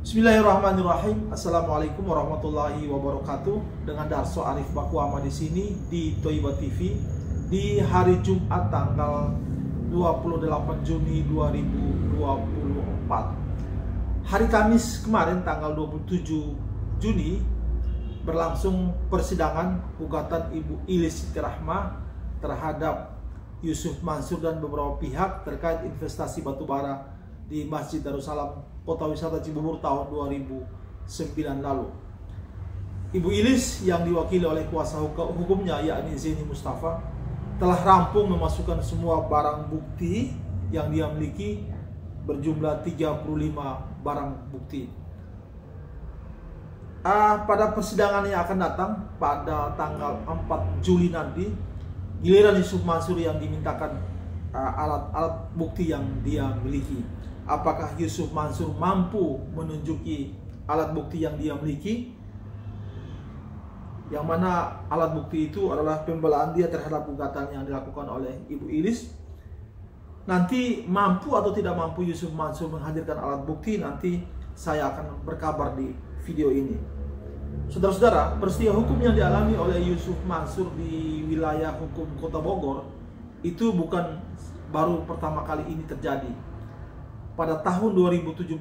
Bismillahirrahmanirrahim. Assalamualaikum warahmatullahi wabarakatuh. Dengan Darso Arif Bakuama di sini di Toiba TV di hari Jumat tanggal 28 Juni 2024. Hari Kamis kemarin tanggal 27 Juni berlangsung persidangan gugatan Ibu Ilis Siti Rahma terhadap Yusuf Mansur dan beberapa pihak terkait investasi batubara di Masjid Darussalam Kota Wisata Cibubur tahun 2009 lalu. Ibu Ilis yang diwakili oleh kuasa hukumnya yakni Zeni Mustafa telah rampung memasukkan semua barang bukti yang dia miliki berjumlah 35 barang bukti. Pada persidangan yang akan datang pada tanggal 4 Juli nanti, giliran Yusuf Mansur yang dimintakan alat bukti yang dia miliki. Apakah Yusuf Mansur mampu menunjuki alat bukti yang dia miliki? Yang mana alat bukti itu adalah pembelaan dia terhadap gugatan yang dilakukan oleh Ibu Ilis. Nanti mampu atau tidak mampu Yusuf Mansur menghadirkan alat bukti, nanti saya akan berkabar di video ini. Saudara-saudara, peristiwa hukum yang dialami oleh Yusuf Mansur di wilayah hukum Kota Bogor itu bukan baru pertama kali ini terjadi. Pada tahun 2017,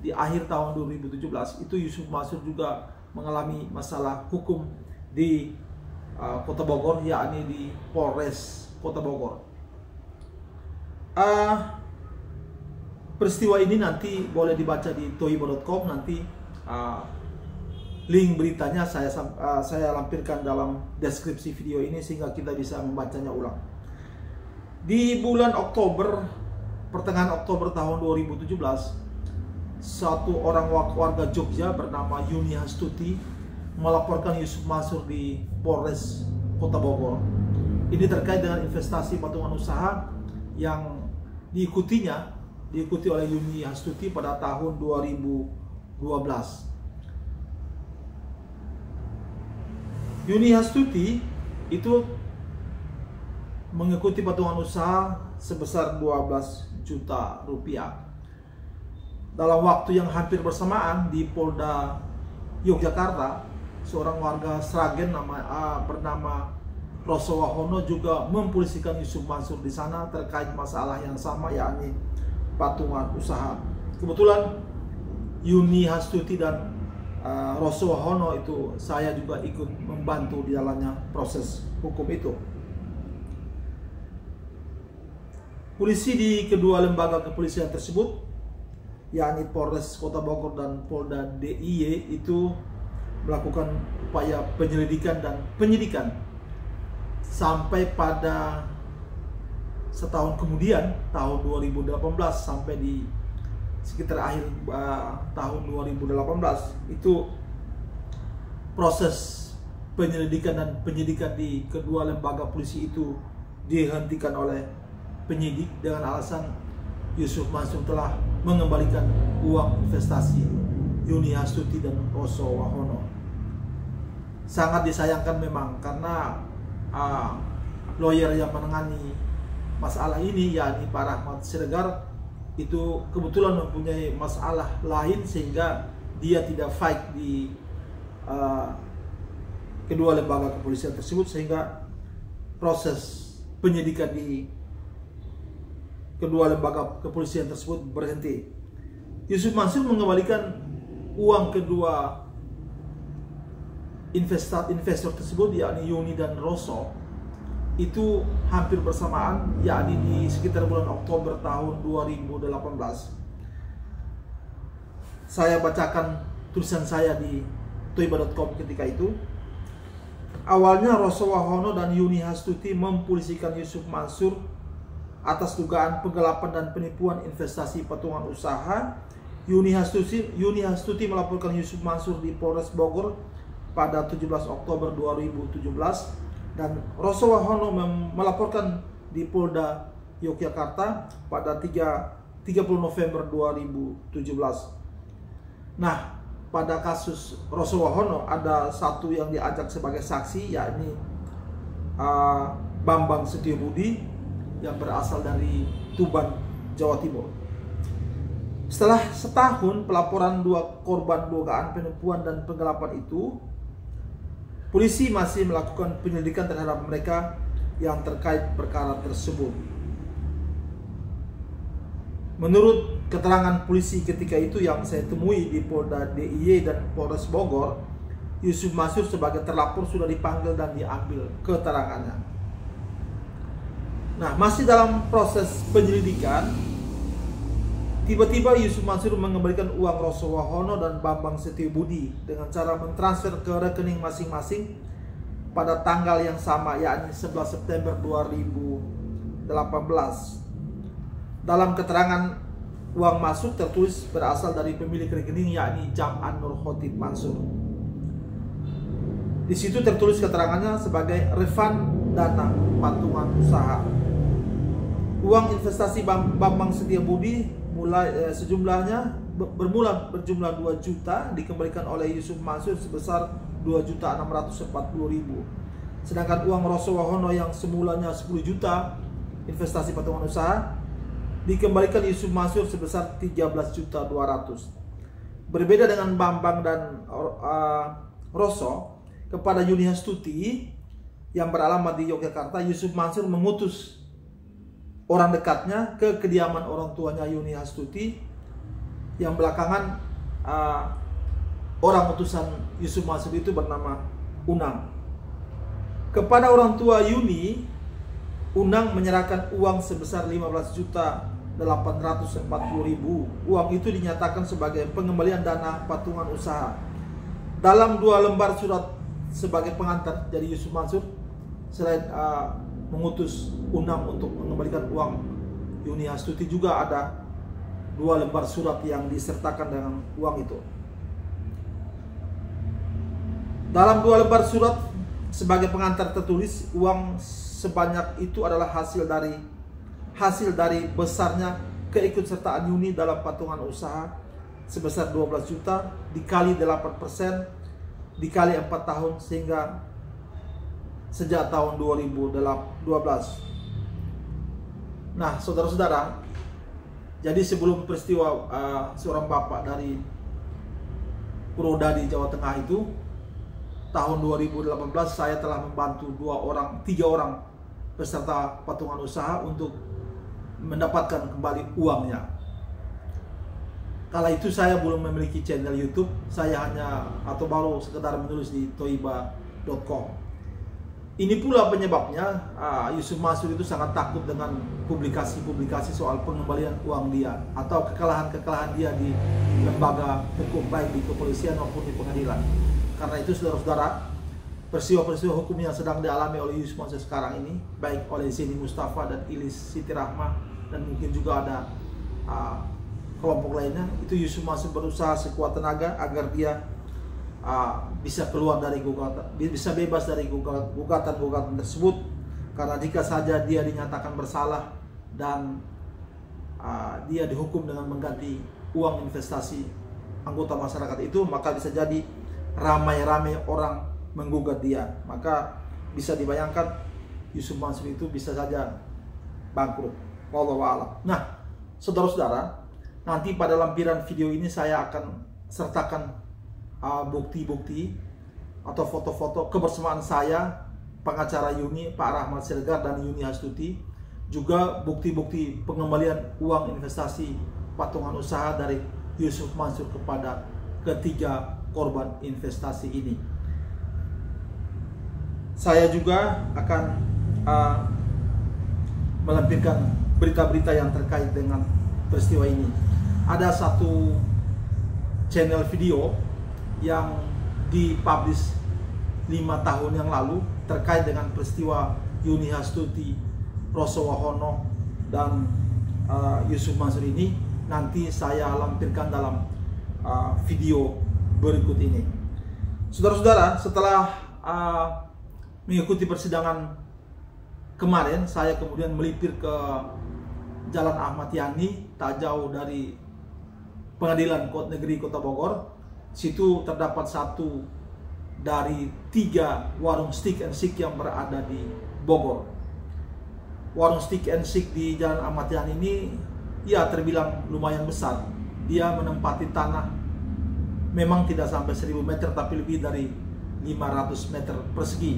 di akhir tahun 2017, itu Yusuf Mansur juga mengalami masalah hukum di Kota Bogor, yakni di Polres Kota Bogor. Peristiwa ini nanti boleh dibaca di toiba.com, nanti link beritanya saya lampirkan dalam deskripsi video ini sehingga kita bisa membacanya ulang. Di bulan Oktober, pertengahan Oktober tahun 2017, satu orang warga Jogja bernama Yuni Hastuti melaporkan Yusuf Mansur di Polres Kota Bogor. Ini terkait dengan investasi patungan usaha yang diikuti oleh Yuni Hastuti pada tahun 2012. Yuni Hastuti itu mengikuti patungan usaha sebesar 12 juta rupiah. Dalam waktu yang hampir bersamaan di Polda Yogyakarta, seorang warga Sragen bernama Rosso Wahono juga mempolisikan Yusuf Mansur di sana terkait masalah yang sama, yakni patungan usaha. Kebetulan Yuni Hastuti dan Rosso Wahono itu saya juga ikut membantu di dalamnya proses hukum itu. Polisi di kedua lembaga kepolisian tersebut, yakni Polres Kota Bogor dan Polda DIY, itu melakukan upaya penyelidikan dan penyidikan sampai pada setahun kemudian, tahun 2018, sampai di sekitar akhir tahun 2018 itu proses penyelidikan dan penyidikan di kedua lembaga polisi itu dihentikan oleh penyidik dengan alasan Yusuf Mansur telah mengembalikan uang investasi Yuni Hastuti dan Rosso Wahono. Sangat disayangkan memang karena lawyer yang menangani masalah ini, yakni Pak Rahmat Siregar, itu kebetulan mempunyai masalah lain sehingga dia tidak fight di kedua lembaga kepolisian tersebut, sehingga proses penyidikan di kedua lembaga kepolisian tersebut berhenti. Yusuf Mansur mengembalikan uang kedua investor tersebut, yakni Yuni dan Rosso, itu hampir bersamaan, yakni di sekitar bulan Oktober tahun 2018. Saya bacakan tulisan saya di toiba.com ketika itu. Awalnya Rosso Wahono dan Yuni Hastuti mempolisikan Yusuf Mansur atas dugaan penggelapan dan penipuan investasi patungan usaha. Yuni Hastuti melaporkan Yusuf Mansur di Polres Bogor pada 17 Oktober 2017 dan Rosso Wahono melaporkan di Polda Yogyakarta pada 30 November 2017. Nah, pada kasus Rosso Wahono ada satu yang diajak sebagai saksi, yakni Bambang Setiobudi yang berasal dari Tuban, Jawa Timur. Setelah setahun pelaporan 2 korban dugaan penipuan dan penggelapan itu, polisi masih melakukan penyelidikan terhadap mereka yang terkait perkara tersebut. Menurut keterangan polisi ketika itu yang saya temui di Polda DIY dan Polres Bogor, Yusuf Mansur sebagai terlapor sudah dipanggil dan diambil keterangannya. Nah, masih dalam proses penyelidikan, tiba-tiba Yusuf Mansur mengembalikan uang Rosso Wahono dan Bambang Setiobudi dengan cara mentransfer ke rekening masing-masing pada tanggal yang sama, yakni 11 September 2018. Dalam keterangan uang masuk tertulis berasal dari pemilik rekening, yakni Jam'an Nur Khotib Mansur. Di situ tertulis keterangannya sebagai refund dana patungan usaha. Uang investasi Bambang Setiobudi sejumlahnya berjumlah 2 juta dikembalikan oleh Yusuf Mansur sebesar 2.640.000. Sedangkan uang Rosso Wahono yang semulanya 10 juta investasi patungan usaha dikembalikan Yusuf Mansur sebesar 13.200.000. Berbeda dengan Bambang dan Rosso, kepada Yuni Hastuti yang beralamat di Yogyakarta, Yusuf Mansur mengutus orang dekatnya ke kediaman orang tuanya Yuni Hastuti, yang belakangan orang utusan Yusuf Mansur itu bernama Unang. Kepada orang tua Yuni, Unang menyerahkan uang sebesar 15.840.000. Uang itu dinyatakan sebagai pengembalian dana patungan usaha. Dalam 2 lembar surat sebagai pengantar dari Yusuf Mansur, selain mengutus Unang untuk mengembalikan uang Yuni Hastuti, juga ada 2 lembar surat yang disertakan dengan uang itu. Dalam 2 lembar surat sebagai pengantar tertulis uang sebanyak itu adalah hasil dari besarnya keikutsertaan Yuni dalam patungan usaha sebesar 12 juta dikali 8% dikali 4 tahun, sehingga sejak tahun 2012. Nah, saudara-saudara, jadi sebelum peristiwa seorang bapak dari Purwodadi, Jawa Tengah itu, tahun 2018 saya telah membantu 3 orang peserta patungan usaha untuk mendapatkan kembali uangnya. Kala itu saya belum memiliki channel YouTube, saya hanya baru sekedar menulis di toiba.com. Ini pula penyebabnya Yusuf Mansur itu sangat takut dengan publikasi-publikasi soal pengembalian uang dia atau kekalahan-kekalahan dia di lembaga hukum, baik di kepolisian maupun di pengadilan. Karena itu, saudara-saudara, peristiwa-peristiwa hukum yang sedang dialami oleh Yusuf Mansur sekarang ini, baik oleh Zeni Mustafa dan Ilis Siti Rahmah, dan mungkin juga ada kelompok lainnya, itu Yusuf Mansur berusaha sekuat tenaga agar dia bisa keluar dari gugatan, bisa bebas dari gugatan tersebut. Karena jika saja dia dinyatakan bersalah dan dia dihukum dengan mengganti uang investasi anggota masyarakat itu, maka bisa jadi ramai-ramai orang menggugat dia. Maka bisa dibayangkan Yusuf Mansur itu bisa saja bangkrut. Wallahu a'lam. Nah, saudara-saudara, nanti pada lampiran video ini saya akan sertakan bukti-bukti atau foto-foto kebersamaan saya, pengacara Yuni, Pak Rahmat Siregar, dan Yuni Hastuti. Juga bukti-bukti pengembalian uang investasi patungan usaha dari Yusuf Mansur kepada ketiga korban investasi ini. Saya juga akan melampirkan berita-berita yang terkait dengan peristiwa ini. Ada satu channel video yang dipublish 5 tahun yang lalu terkait dengan peristiwa Yuni Hastuti, Rosso Wahono, dan Yusuf Mansur ini. Nanti saya lampirkan dalam video berikut ini. Saudara-saudara, setelah mengikuti persidangan kemarin, saya kemudian melipir ke Jalan Ahmad Yani, tak jauh dari Pengadilan Negeri Kota Bogor. Situ terdapat satu dari 3 warung stick and shake yang berada di Bogor. Warung stick and shake di Jalan Ahmad Yani ini ya terbilang lumayan besar, dia menempati tanah memang tidak sampai 1000 meter tapi lebih dari 500 meter persegi.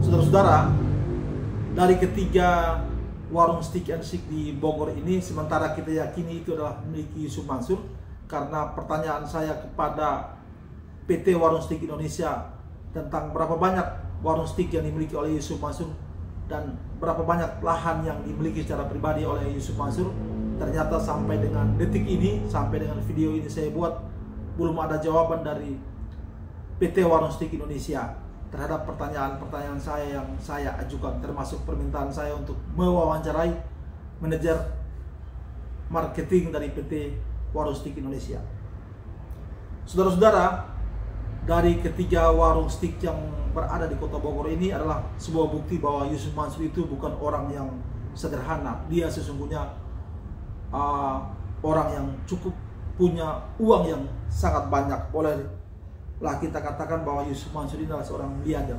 Saudara-saudara, dari ketiga warung stick and shake di Bogor ini, sementara kita yakini itu adalah milik Yusuf Mansur, karena pertanyaan saya kepada PT Warung Stick Indonesia tentang berapa banyak warung stick yang dimiliki oleh Yusuf Mansur dan berapa banyak lahan yang dimiliki secara pribadi oleh Yusuf Mansur, ternyata sampai dengan detik ini, sampai dengan video ini saya buat, belum ada jawaban dari PT Warung Stick Indonesia terhadap pertanyaan-pertanyaan saya yang saya ajukan, termasuk permintaan saya untuk mewawancarai manajer marketing dari PT Warung Stick Indonesia. Saudara-saudara, dari ketiga warung stick yang berada di Kota Bogor ini adalah sebuah bukti bahwa Yusuf Mansur itu bukan orang yang sederhana. Dia sesungguhnya orang yang cukup punya uang yang sangat banyak. Bolehlah kita katakan bahwa Yusuf Mansur ini adalah seorang miliarder.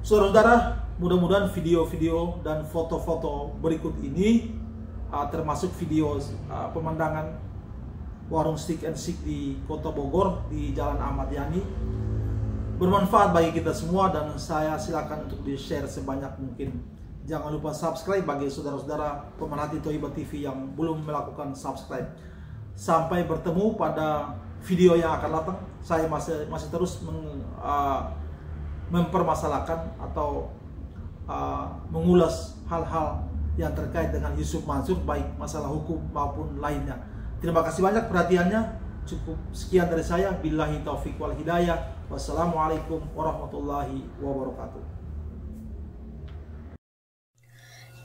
Saudara-saudara, mudah-mudahan video-video dan foto-foto berikut ini, termasuk video pemandangan warung stick and shake di Kota Bogor di Jalan Ahmad Yani, bermanfaat bagi kita semua, dan saya silakan untuk di-share sebanyak mungkin. Jangan lupa subscribe bagi saudara-saudara pemerhati Thoibah TV yang belum melakukan subscribe. Sampai bertemu pada video yang akan datang. Saya masih terus mempermasalahkan atau mengulas hal-hal yang terkait dengan Yusuf Mansur, baik masalah hukum maupun lainnya. Terima kasih banyak perhatiannya. Cukup sekian dari saya. Billahi taufiq wal hidayah. Wassalamualaikum warahmatullahi wabarakatuh.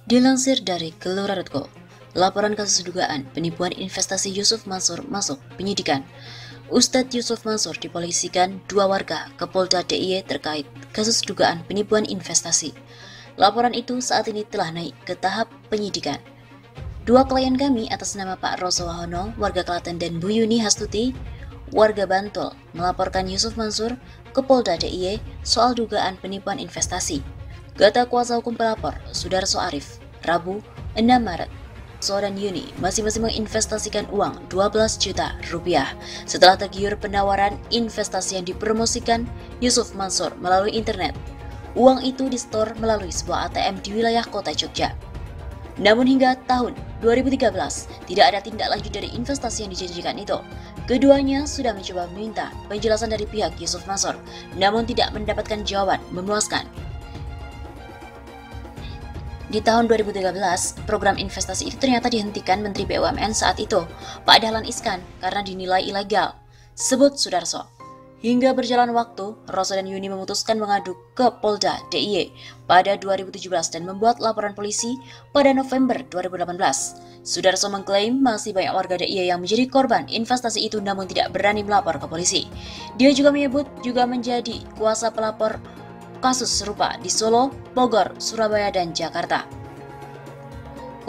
Dilansir dari Gelora.co, laporan kasus dugaan penipuan investasi Yusuf Mansur masuk penyidikan. Ustadz Yusuf Mansur dipolisikan 2 warga ke Polda DIY terkait kasus dugaan penipuan investasi. Laporan itu saat ini telah naik ke tahap penyidikan. 2 klien kami atas nama Pak Roso Wahono, warga Klaten, dan Bu Yuni Hastuti, warga Bantul, melaporkan Yusuf Mansur ke Polda DIY soal dugaan penipuan investasi. Kata kuasa hukum pelapor, Sudarso Arif, Rabu 6 Maret, Roso dan Yuni masing-masing menginvestasikan uang 12 juta rupiah setelah tergiur penawaran investasi yang dipromosikan Yusuf Mansur melalui internet. Uang itu disetor melalui sebuah ATM di wilayah kota Jogja. Namun hingga tahun 2013, tidak ada tindak lanjut dari investasi yang dijanjikan itu. Keduanya sudah mencoba meminta penjelasan dari pihak Yusuf Mansur, namun tidak mendapatkan jawaban memuaskan. Di tahun 2013, program investasi itu ternyata dihentikan Menteri BUMN saat itu, Pak Dahlan Iskan, karena dinilai ilegal, sebut Sudarso. Hingga berjalan waktu, Roso dan Yuni memutuskan mengadu ke Polda DIY pada 2017 dan membuat laporan polisi pada November 2018. Sudarso mengklaim masih banyak warga DIY yang menjadi korban investasi itu namun tidak berani melapor ke polisi. Dia juga menyebut juga menjadi kuasa pelapor kasus serupa di Solo, Bogor, Surabaya, dan Jakarta.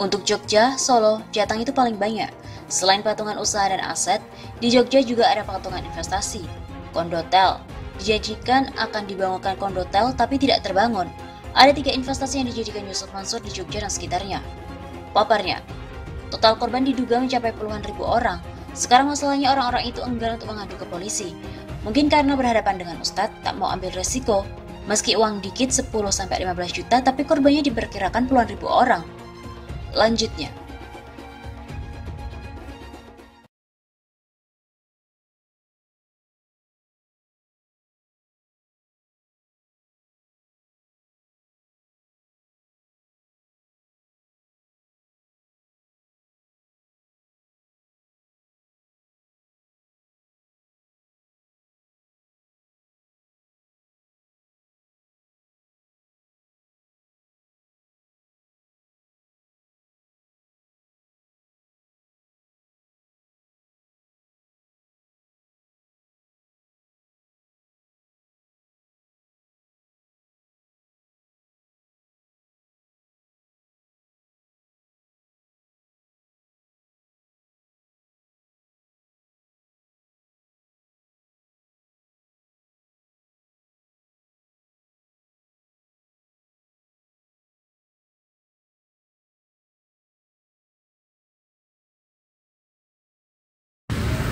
Untuk Jogja, Solo, Jateng itu paling banyak. Selain patungan usaha dan aset, di Jogja juga ada patungan investasi. Kondotel, dijanjikan akan dibangunkan kondotel tapi tidak terbangun. Ada 3 investasi yang dijadikan Yusuf Mansur di Jogja dan sekitarnya. Paparnya, total korban diduga mencapai puluhan ribu orang. Sekarang masalahnya orang-orang itu enggan untuk mengadu ke polisi. Mungkin karena berhadapan dengan Ustadz tak mau ambil resiko. Meski uang dikit 10-15 juta, tapi korbannya diperkirakan puluhan ribu orang. Lanjutnya,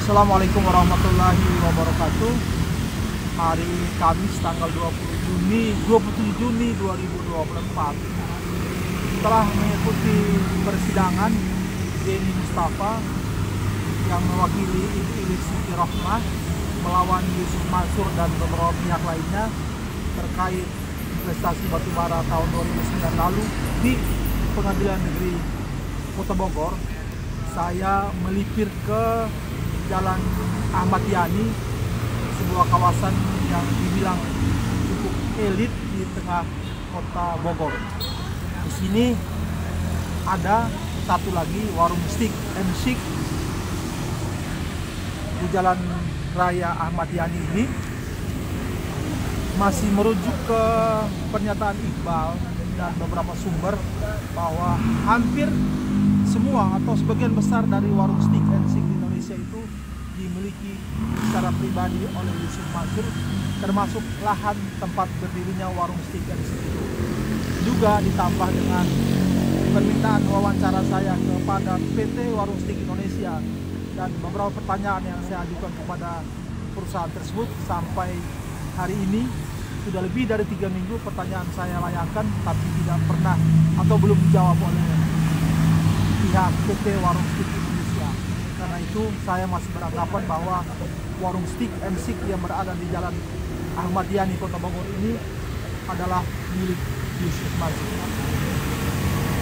Assalamualaikum warahmatullahi wabarakatuh. Hari Kamis tanggal 27 Juni 2024. Setelah mengikuti persidangan Denny Mustafa yang mewakili Ibu Siti Rohmah melawan Yusuf Mansur dan beberapa pihak lainnya terkait investasi batubara tahun 2009 lalu di Pengadilan Negeri Kota Bogor, saya melipir ke Jalan Ahmad Yani, sebuah kawasan yang dibilang cukup elit di tengah Kota Bogor. Di sini ada satu lagi warung steak and chic di Jalan Raya Ahmad Yani ini, masih merujuk ke pernyataan Iqbal dan beberapa sumber bahwa hampir semua atau sebagian besar dari warung steak and chic di Indonesia itu dimiliki secara pribadi oleh Yusuf Mansur, termasuk lahan tempat berdirinya warung steak and chic itu. Juga ditambah dengan permintaan wawancara saya kepada PT Warung Steak Indonesia dan beberapa pertanyaan yang saya ajukan kepada perusahaan tersebut. Sampai hari ini sudah lebih dari 3 minggu pertanyaan saya layangkan, tapi tidak pernah atau belum dijawab oleh pihak PT Warung Steak Indonesia. Karena itu saya masih beranggapan bahwa warung steak and chic yang berada di Jalan Ahmad Yani Kota Bogor ini adalah milik Yusuf Mansur.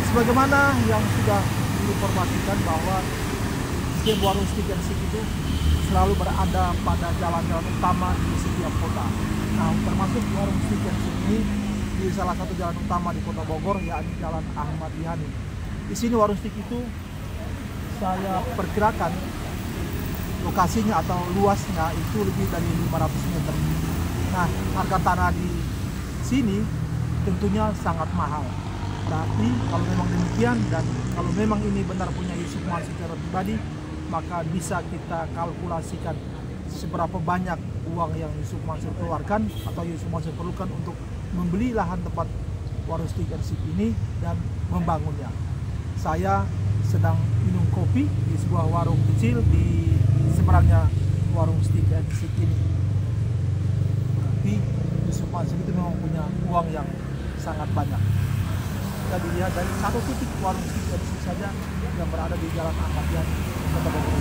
Sebagaimana yang sudah diinformasikan bahwa setiap warung steak and chic itu selalu berada pada jalan-jalan utama di setiap kota. Nah, termasuk warung steak and chic ini di salah satu jalan utama di Kota Bogor, yakni Jalan Ahmad Yani. Di sini warung steak itu saya perkirakan lokasinya atau luasnya itu lebih dari 500 meter. Nah, harga tanah di sini tentunya sangat mahal. Tapi kalau memang demikian dan kalau memang ini benar punya Yusuf Mansur secara pribadi, maka bisa kita kalkulasikan seberapa banyak uang yang Yusuf Mansur keluarkan atau Yusuf Mansur perlukan untuk membeli lahan tempat warung steak and chic ini dan membangunnya. Saya sedang minum kopi di sebuah warung kecil di seberangnya warung steak and chic ini. Berarti Yusuf Mansur itu memang punya uang yang sangat banyak. Kita dilihat dari satu titik warung steak and chic saja yang berada di Jalan Ahmad Yani Kota Bogor.